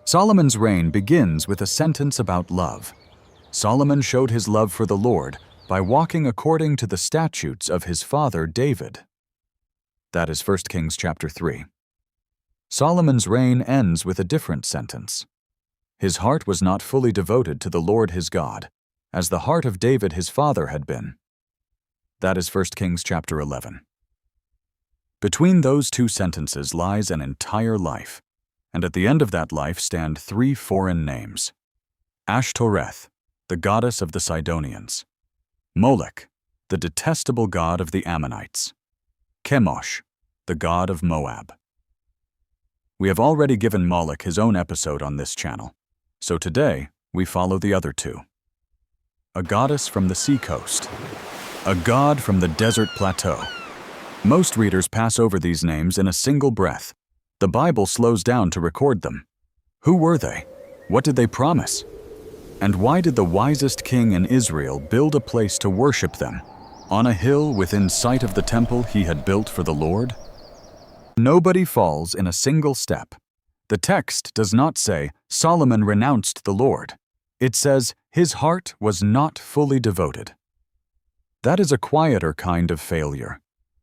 Solomon's reign begins with a sentence about love. Solomon showed his love for the Lord by walking according to the statutes of his father David. That is 1 Kings chapter 3. Solomon's reign ends with a different sentence. His heart was not fully devoted to the Lord his God, as the heart of David his father had been. That is 1 Kings chapter 11. Between those two sentences lies an entire life, and at the end of that life stand three foreign names. Ashtoreth, the goddess of the Sidonians. Molek, the detestable god of the Ammonites. Chemosh, the god of Moab. We have already given Molek his own episode on this channel, so today we follow the other two. A goddess from the seacoast. A god from the desert plateau. Most readers pass over these names in a single breath. The Bible slows down to record them. Who were they? What did they promise? And why did the wisest king in Israel build a place to worship them, on a hill within sight of the temple he had built for the Lord? Nobody falls in a single step. The text does not say, Solomon renounced the Lord. It says, his heart was not fully devoted. That is a quieter kind of failure.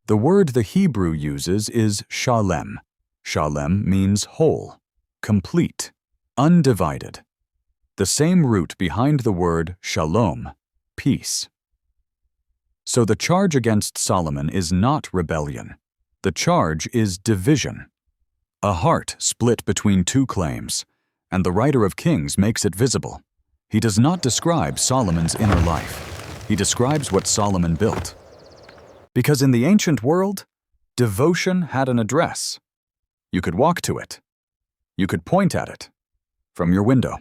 The word the Hebrew uses is shalem. Shalem means whole, complete, undivided. The same root behind the word shalom, peace. So the charge against Solomon is not rebellion. The charge is division. A heart split between two claims, and the writer of Kings makes it visible. He does not describe Solomon's inner life. He describes what Solomon built. Because in the ancient world, devotion had an address. You could walk to it. You could point at it from your window.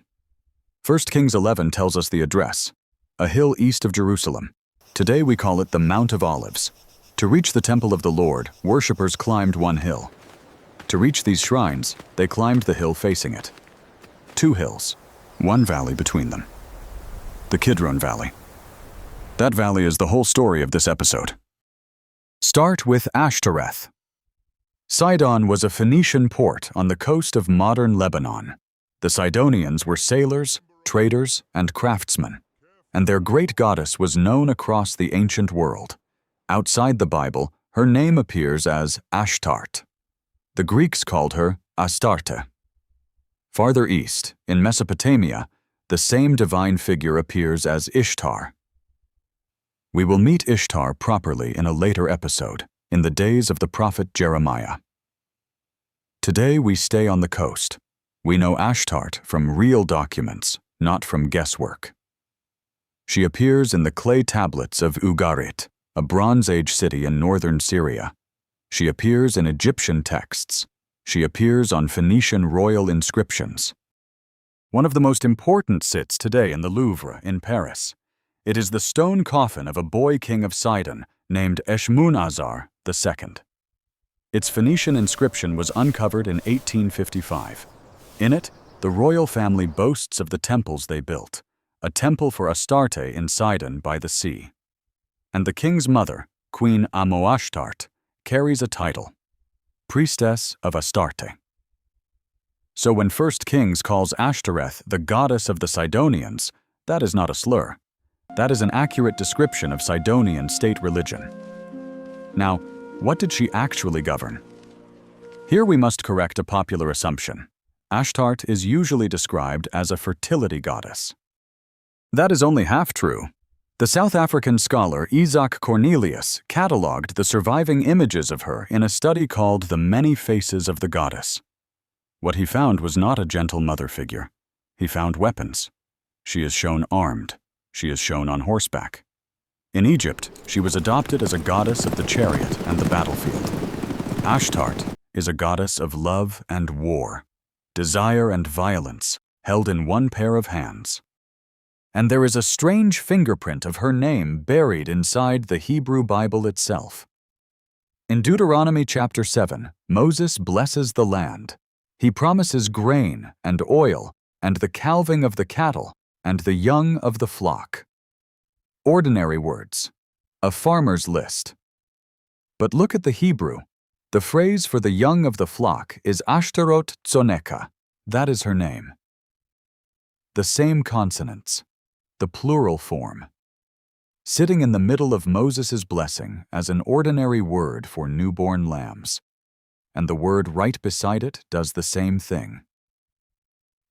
1 Kings 11 tells us the address, a hill east of Jerusalem. Today we call it the Mount of Olives. To reach the temple of the Lord, worshippers climbed one hill. To reach these shrines, they climbed the hill facing it. Two hills, one valley between them. The Kidron Valley. That valley is the whole story of this episode. Start with Ashtoreth. Sidon was a Phoenician port on the coast of modern Lebanon. The Sidonians were sailors, traders, and craftsmen, and their great goddess was known across the ancient world. Outside the Bible, her name appears as Ashtoreth. The Greeks called her Astarte. Farther east, in Mesopotamia, the same divine figure appears as Ishtar. We will meet Ishtar properly in a later episode, in the days of the prophet Jeremiah. Today we stay on the coast. We know Ashtoreth from real documents, not from guesswork. She appears in the clay tablets of Ugarit, a Bronze Age city in northern Syria. She appears in Egyptian texts. She appears on Phoenician royal inscriptions. One of the most important sits today in the Louvre in Paris. It is the stone coffin of a boy king of Sidon named Eshmunazar II. Its Phoenician inscription was uncovered in 1855. In it, the royal family boasts of the temples they built, a temple for Astarte in Sidon by the sea. And the king's mother, Queen Amoashtarth, carries a title, Priestess of Astarte. So when 1 Kings calls Ashtoreth the goddess of the Sidonians, that is not a slur. That is an accurate description of Sidonian state religion. Now, what did she actually govern? Here we must correct a popular assumption. Ashtoreth is usually described as a fertility goddess. That is only half true. The South African scholar Isaac Cornelius catalogued the surviving images of her in a study called The Many Faces of the Goddess. What he found was not a gentle mother figure. He found weapons. She is shown armed. She is shown on horseback. In Egypt, she was adopted as a goddess of the chariot and the battlefield. Ashtoreth is a goddess of love and war, desire and violence, held in one pair of hands. And there is a strange fingerprint of her name buried inside the Hebrew Bible itself. In Deuteronomy chapter 7, Moses blesses the land. He promises grain and oil and the calving of the cattle and the young of the flock. Ordinary words, a farmer's list. But look at the Hebrew. The phrase for the young of the flock is Ashtaroth Tzoneka, That is her name. The same consonants, the plural form, sitting in the middle of Moses' blessing as an ordinary word for newborn lambs. And the word right beside it does the same thing.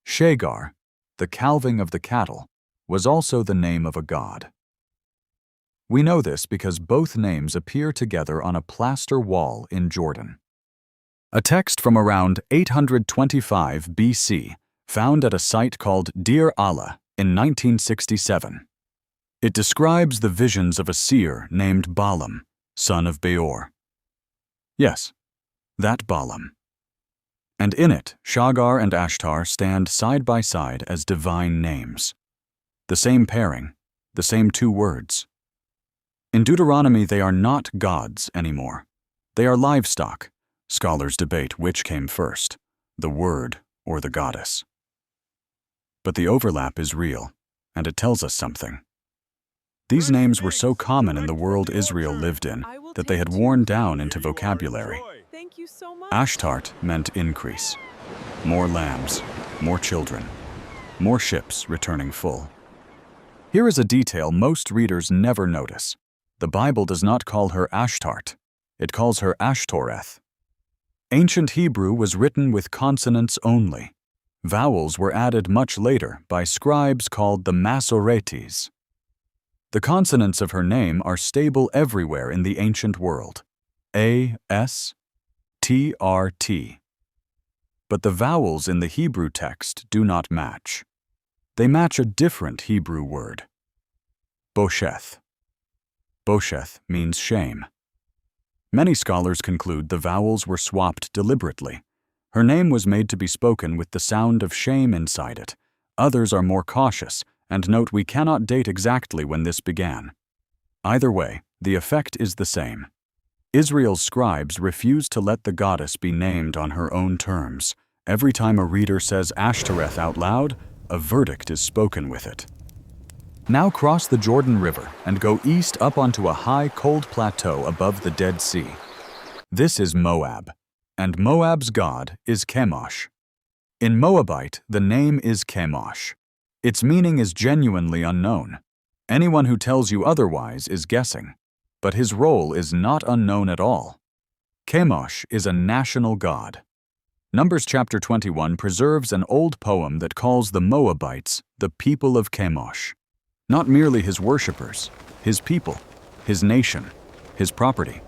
Shagar, the calving of the cattle, was also the name of a god. We know this because both names appear together on a plaster wall in Jordan. A text from around 825 BC, found at a site called Deir Allah in 1967. It describes the visions of a seer named Balaam, son of Beor. Yes, that Balaam. And in it, Shagar and Ashtar stand side by side as divine names. The same pairing, the same two words. In Deuteronomy, they are not gods anymore. They are livestock. Scholars debate which came first, the word or the goddess. But the overlap is real, and it tells us something. These names were so common in the world Israel lived in that they had worn down into vocabulary. Ashtoreth meant increase. More lambs, more children, more ships returning full. Here is a detail most readers never notice. The Bible does not call her Ashtoreth. It calls her Ashtoreth. Ancient Hebrew was written with consonants only. Vowels were added much later by scribes called the Masoretes. The consonants of her name are stable everywhere in the ancient world. A, S, T, R, T. But the vowels in the Hebrew text do not match. They match a different Hebrew word. Bosheth. Bosheth means shame. Many scholars conclude the vowels were swapped deliberately. Her name was made to be spoken with the sound of shame inside it. Others are more cautious, and note we cannot date exactly when this began. Either way, the effect is the same. Israel's scribes refused to let the goddess be named on her own terms. Every time a reader says Ashtoreth out loud, a verdict is spoken with it. Now cross the Jordan River and go east up onto a high, cold plateau above the Dead Sea. This is Moab, and Moab's god is Chemosh. In Moabite, the name is Chemosh. Its meaning is genuinely unknown. Anyone who tells you otherwise is guessing, but his role is not unknown at all. Chemosh is a national god. Numbers chapter 21 preserves an old poem that calls the Moabites the people of Chemosh. Not merely his worshippers, his people, his nation, his property.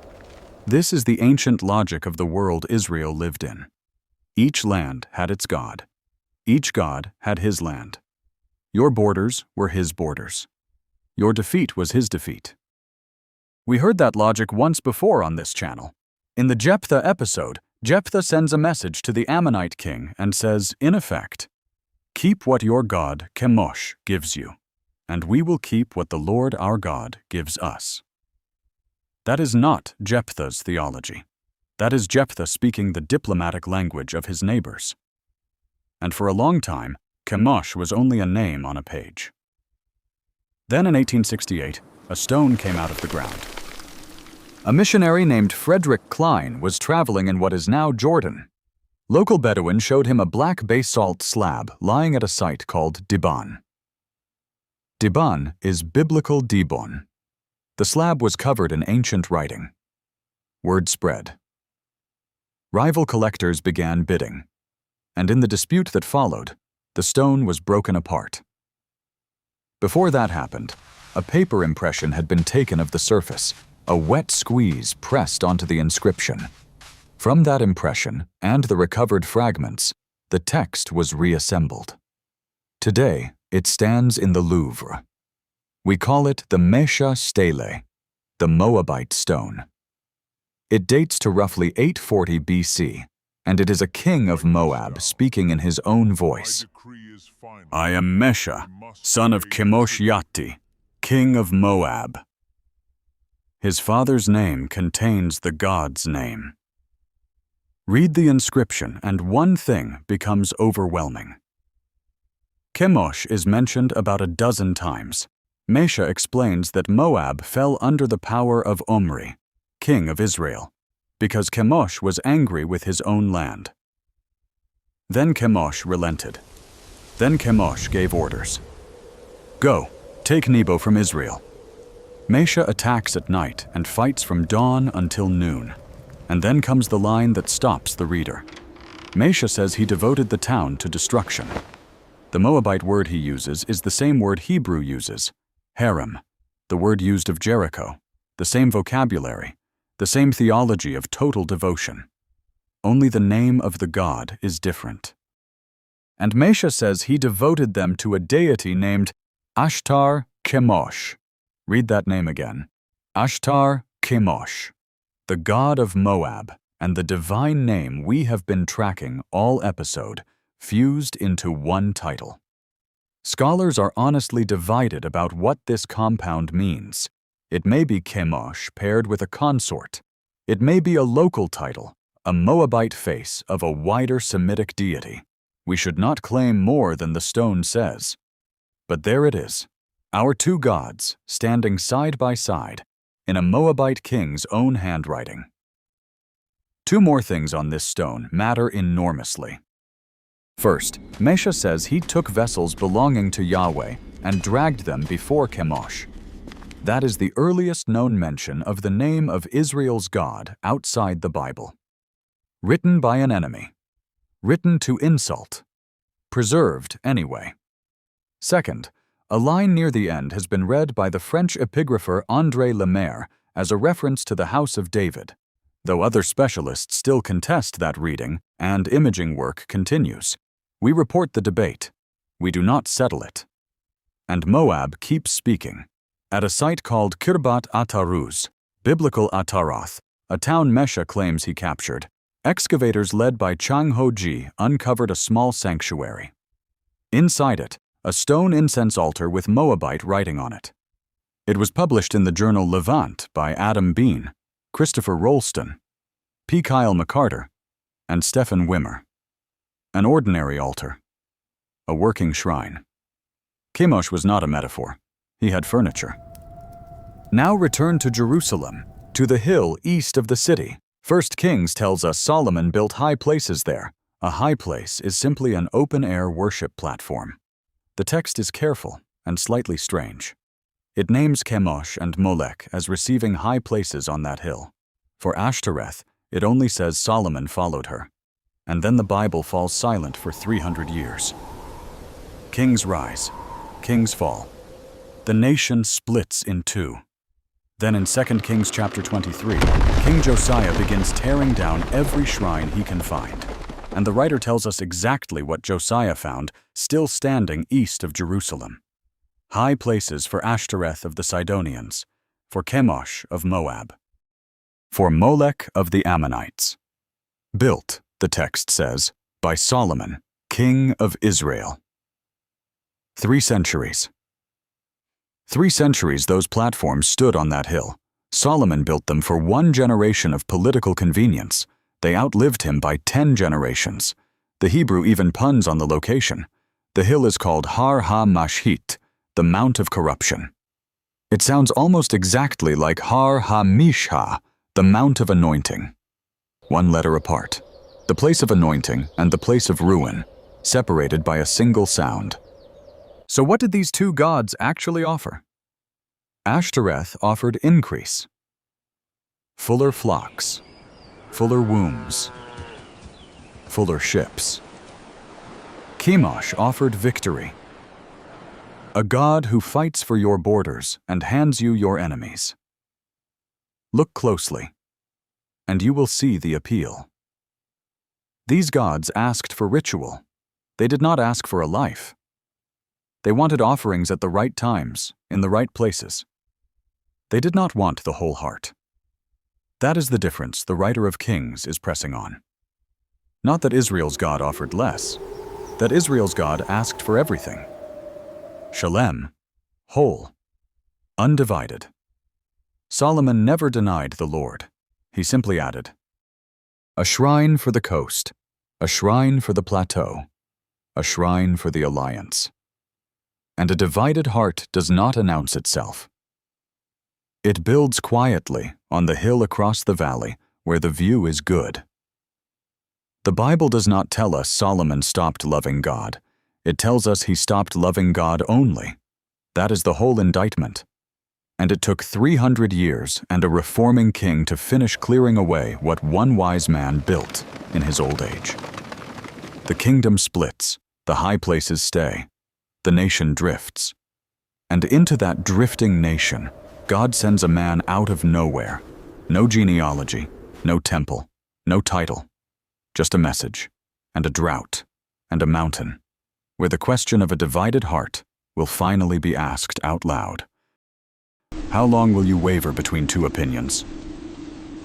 This is the ancient logic of the world Israel lived in. Each land had its god. Each god had his land. Your borders were his borders. Your defeat was his defeat. We heard that logic once before on this channel. In the Jephthah episode, Jephthah sends a message to the Ammonite king and says, in effect, "Keep what your god, Chemosh, gives you, and we will keep what the Lord our God gives us." That is not Jephthah's theology. That is Jephthah speaking the diplomatic language of his neighbors. And for a long time, Chemosh was only a name on a page. Then in 1868, a stone came out of the ground. A missionary named Frederick Klein was traveling in what is now Jordan. Local Bedouins showed him a black basalt slab lying at a site called Dibon. Dibon is biblical Dibon. The slab was covered in ancient writing. Word spread. Rival collectors began bidding, and in the dispute that followed, the stone was broken apart. Before that happened, a paper impression had been taken of the surface, a wet squeeze pressed onto the inscription. From that impression and the recovered fragments, the text was reassembled. Today, it stands in the Louvre. We call it the Mesha Stele, the Moabite stone. It dates to roughly 840 BC, and it is a king of Moab speaking in his own voice. "I am Mesha, son of Chemosh Yatti, king of Moab." His father's name contains the god's name. Read the inscription and one thing becomes overwhelming. Chemosh is mentioned about a dozen times. Mesha explains that Moab fell under the power of Omri, king of Israel, because Chemosh was angry with his own land. Then Chemosh relented. Then Chemosh gave orders. Go, take Nebo from Israel. Mesha attacks at night and fights from dawn until noon. And then comes the line that stops the reader. Mesha says he devoted the town to destruction. The Moabite word he uses is the same word Hebrew uses, harem, the word used of Jericho, the same vocabulary, the same theology of total devotion. Only the name of the god is different. And Mesha says he devoted them to a deity named Ashtar Chemosh. Read that name again. Ashtar Chemosh, the god of Moab, and the divine name we have been tracking all episode, fused into one title. Scholars are honestly divided about what this compound means. It may be Chemosh paired with a consort. It may be a local title, a Moabite face of a wider Semitic deity. We should not claim more than the stone says. But there it is, our two gods standing side by side in a Moabite king's own handwriting. Two more things on this stone matter enormously. First, Mesha says he took vessels belonging to Yahweh and dragged them before Chemosh. That is the earliest known mention of the name of Israel's God outside the Bible. Written by an enemy. Written to insult. Preserved anyway. Second, a line near the end has been read by the French epigrapher André Lemaire as a reference to the House of David, though other specialists still contest that reading and imaging work continues. We report the debate. We do not settle it. And Moab keeps speaking. At a site called Kirbat Ataruz, biblical Ataroth, a town Mesha claims he captured, excavators led by Chang Ho-ji uncovered a small sanctuary. Inside it, a stone incense altar with Moabite writing on it. It was published in the journal Levant by Adam Bean, Christopher Rolston, P. Kyle McCarter, and Stephen Wimmer. An ordinary altar. A working shrine. Chemosh was not a metaphor. He had furniture. Now return to Jerusalem, to the hill east of the city. 1 Kings tells us Solomon built high places there. A high place is simply an open-air worship platform. The text is careful and slightly strange. It names Chemosh and Molek as receiving high places on that hill. For Ashtoreth, it only says Solomon followed her. And then the Bible falls silent for 300 years. Kings rise. Kings fall. The nation splits in two. Then in 2 Kings chapter 23, King Josiah begins tearing down every shrine he can find. And the writer tells us exactly what Josiah found still standing east of Jerusalem. High places for Ashtoreth of the Sidonians, for Chemosh of Moab, for Molek of the Ammonites. Built, the text says, by Solomon, king of Israel. 3 centuries. 3 centuries those platforms stood on that hill. Solomon built them for 1 generation of political convenience. They outlived him by 10 generations. The Hebrew even puns on the location. The hill is called Har Ha-Mashhit, the Mount of Corruption. It sounds almost exactly like Har Ha-Mishha, the Mount of Anointing. 1 letter apart. The place of anointing and the place of ruin, separated by a single sound. So what did these two gods actually offer? Ashtoreth offered increase, fuller flocks, fuller wombs, fuller ships. Chemosh offered victory, a god who fights for your borders and hands you your enemies. Look closely, and you will see the appeal. These gods asked for ritual. They did not ask for a life. They wanted offerings at the right times, in the right places. They did not want the whole heart. That is the difference the writer of Kings is pressing on. Not that Israel's God offered less, that Israel's God asked for everything. Shalem, whole, undivided. Solomon never denied the Lord. He simply added, a shrine for the coast, a shrine for the plateau, a shrine for the alliance. And a divided heart does not announce itself. It builds quietly on the hill across the valley where the view is good. The Bible does not tell us Solomon stopped loving God. It tells us he stopped loving God only. That is the whole indictment. And it took 300 years and a reforming king to finish clearing away what one wise man built in his old age. The kingdom splits, the high places stay, the nation drifts. And into that drifting nation, God sends a man out of nowhere. No genealogy, no temple, no title, just a message, and a drought, and a mountain, where the question of a divided heart will finally be asked out loud. How long will you waver between two opinions?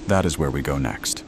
That is where we go next.